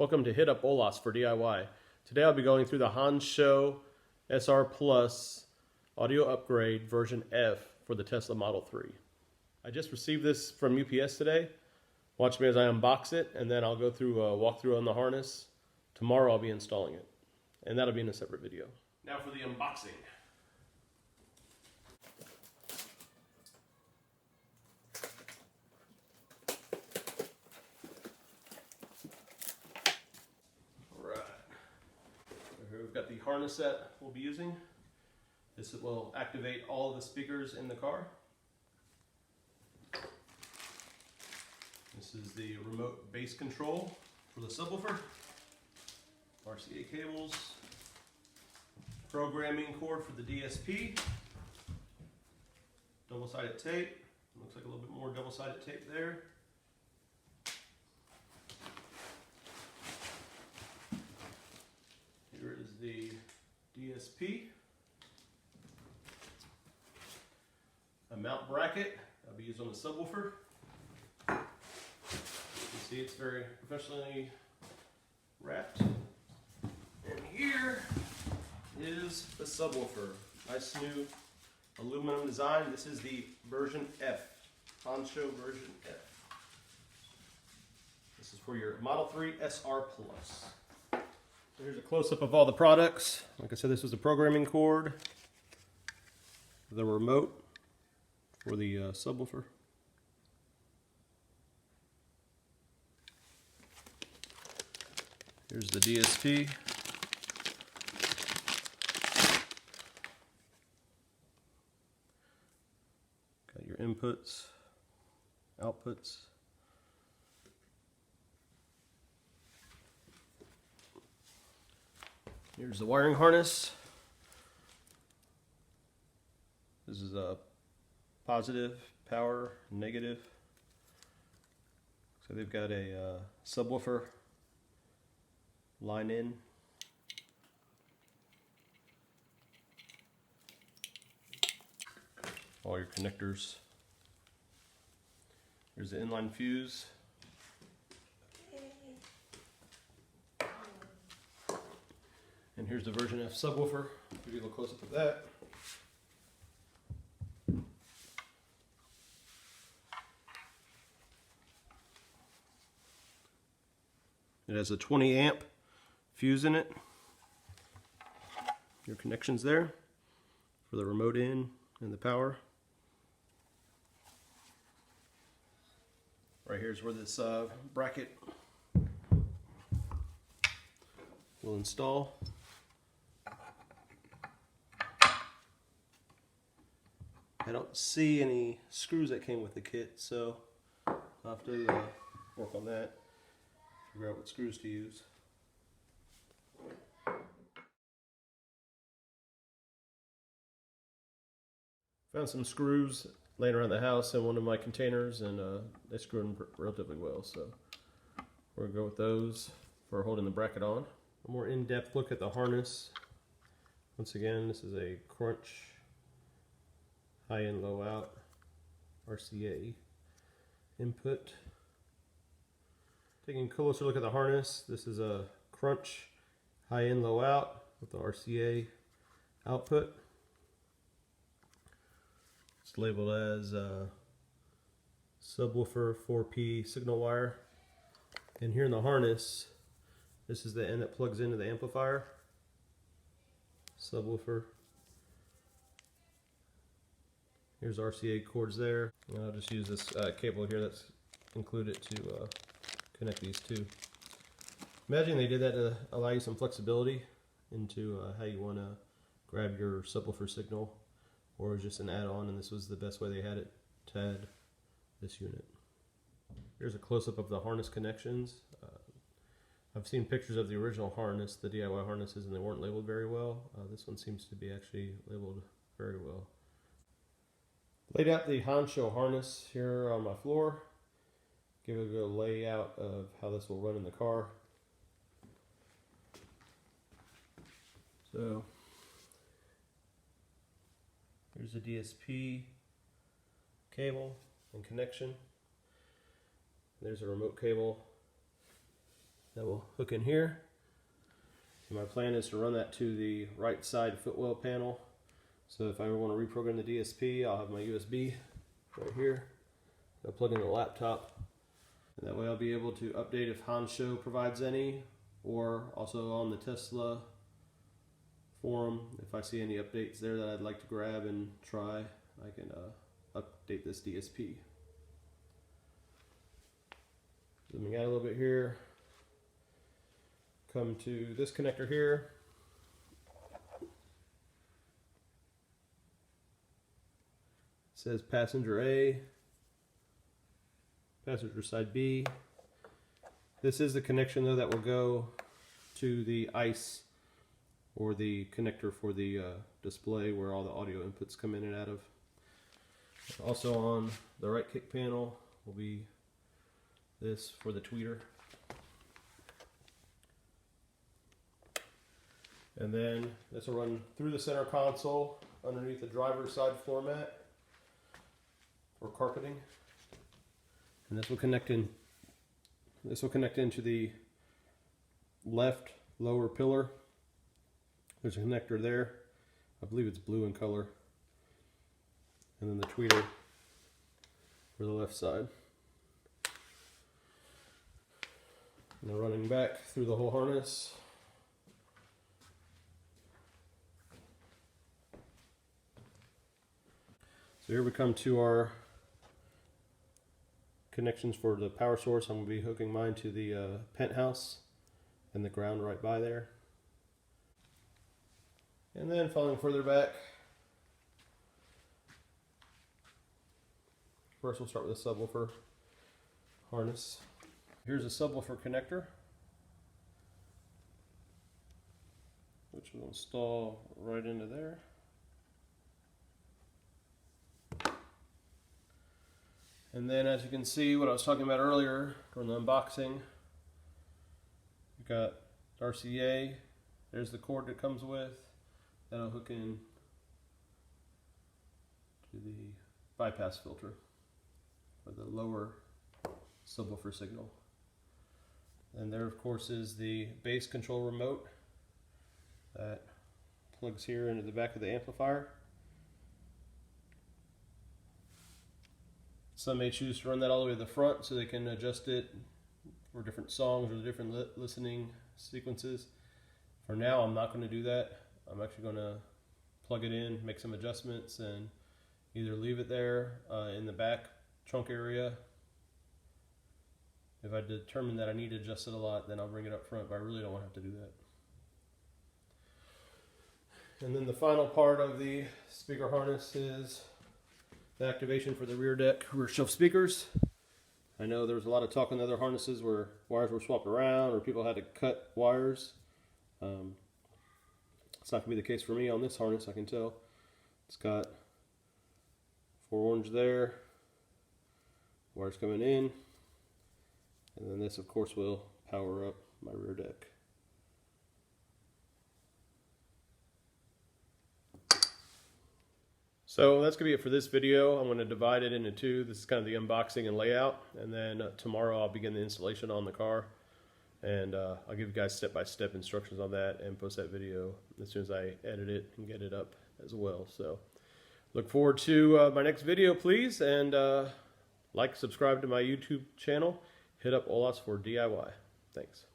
Welcome to Hit Up Olas for DIY. Today I'll be going through the Hansshow SR Plus audio upgrade version F for the Tesla Model 3. I just received this from UPS today. Watch me as I unbox it, and then I'll go through a walkthrough on the harness. Tomorrow I'll be installing it, and that'll be in a separate video. Now for the unboxing. We've got the harness set we'll be using. This will activate all of the speakers in the car. This is the remote bass control for the subwoofer. RCA cables. Programming cord for the DSP. Double-sided tape. Looks like a little bit more double-sided tape there. Here is the DSP. A mount bracket that'll be used on the subwoofer. You can see it's very professionally wrapped. And here is the subwoofer. Nice new aluminum design. This is the version F. Hansshow version F. This is for your Model 3 SR Plus. Here's a close-up of all the products. Like I said, this was the programming cord, the remote for the subwoofer. Here's the DSP. Got your inputs, outputs. Here's the wiring harness. This is a positive power, negative. So they've got a subwoofer line in. All your connectors. Here's the inline fuse. And here's the version F subwoofer. Give you a little close-up of that. It has a 20 amp fuse in it. Your connections there for the remote in and the power. Right here's where this bracket will install. I don't see any screws that came with the kit, so I'll have to work on that, figure out what screws to use. Found some screws laying around the house in one of my containers, and they screw in relatively well, so we're going to go with those for holding the bracket on. A more in-depth look at the harness. Once again, this is a Crunch high in, low out RCA input. Taking a closer look at the harness, this is a Crunch high in, low out with the RCA output. It's labeled as subwoofer 4P signal wire. And here in the harness, this is the end that plugs into the amplifier. Subwoofer. Here's RCA cords there. And I'll just use this cable here that's included to connect these two. Imagine they did that to allow you some flexibility into how you want to grab your subwoofer signal, or just an add-on, and this was the best way they had it to add this unit. Here's a close-up of the harness connections. I've seen pictures of the original harness, the DIY harnesses, and they weren't labeled very well. This one seems to be actually labeled very well. Laid out the Hansshow harness here on my floor. Give it a good layout of how this will run in the car. So here's the DSP cable and connection. There's a remote cable that will hook in here. And my plan is to run that to the right side footwell panel. So if I ever want to reprogram the DSP, I'll have my USB right here. I'll plug in the laptop. And that way I'll be able to update if Hansshow provides any, or also on the Tesla forum, if I see any updates there that I'd like to grab and try, I can update this DSP. Zooming out a little bit here, come to this connector here. It says passenger A, passenger side B. This is the connection though that will go to the ICE, or the connector for the display where all the audio inputs come in and out of. Also on the right kick panel will be this for the tweeter. And then this will run through the center console underneath the driver's side floor mat for carpeting. And this will connect into the left lower pillar. There's a connector there. I believe it's blue in color. And then the tweeter for the left side. Now running back through the whole harness. So here we come to our connections for the power source. I'm going to be hooking mine to the penthouse and the ground right by there. And then following further back, first we'll start with a subwoofer harness. Here's a subwoofer connector, which will install right into there. And then as you can see, what I was talking about earlier during the unboxing, we've got RCA, there's the cord that comes with. That'll hook in to the bypass filter for the lower subwoofer signal. And there of course is the bass control remote that plugs here into the back of the amplifier. Some may choose to run that all the way to the front so they can adjust it for different songs or different listening sequences. For now I'm not going to do that. I'm actually going to plug it in, make some adjustments, and either leave it there in the back trunk area. If I determine that I need to adjust it a lot, then I'll bring it up front, but I really don't want to have to do that. And then the final part of the speaker harness is the activation for the rear deck rear shelf speakers. I know there was a lot of talk on the other harnesses where wires were swapped around or people had to cut wires. It's not going to be the case for me on this harness, I can tell. It's got 4 orange there, wires coming in, and then this of course will power up my rear deck. So that's going to be it for this video. I'm going to divide it into 2. This is kind of the unboxing and layout, and then tomorrow I'll begin the installation on the car. And I'll give you guys step-by-step instructions on that and post that video as soon as I edit it and get it up as well. So look forward to my next video, please, and like, subscribe to my YouTube channel. Hit up Olas for DIY. Thanks.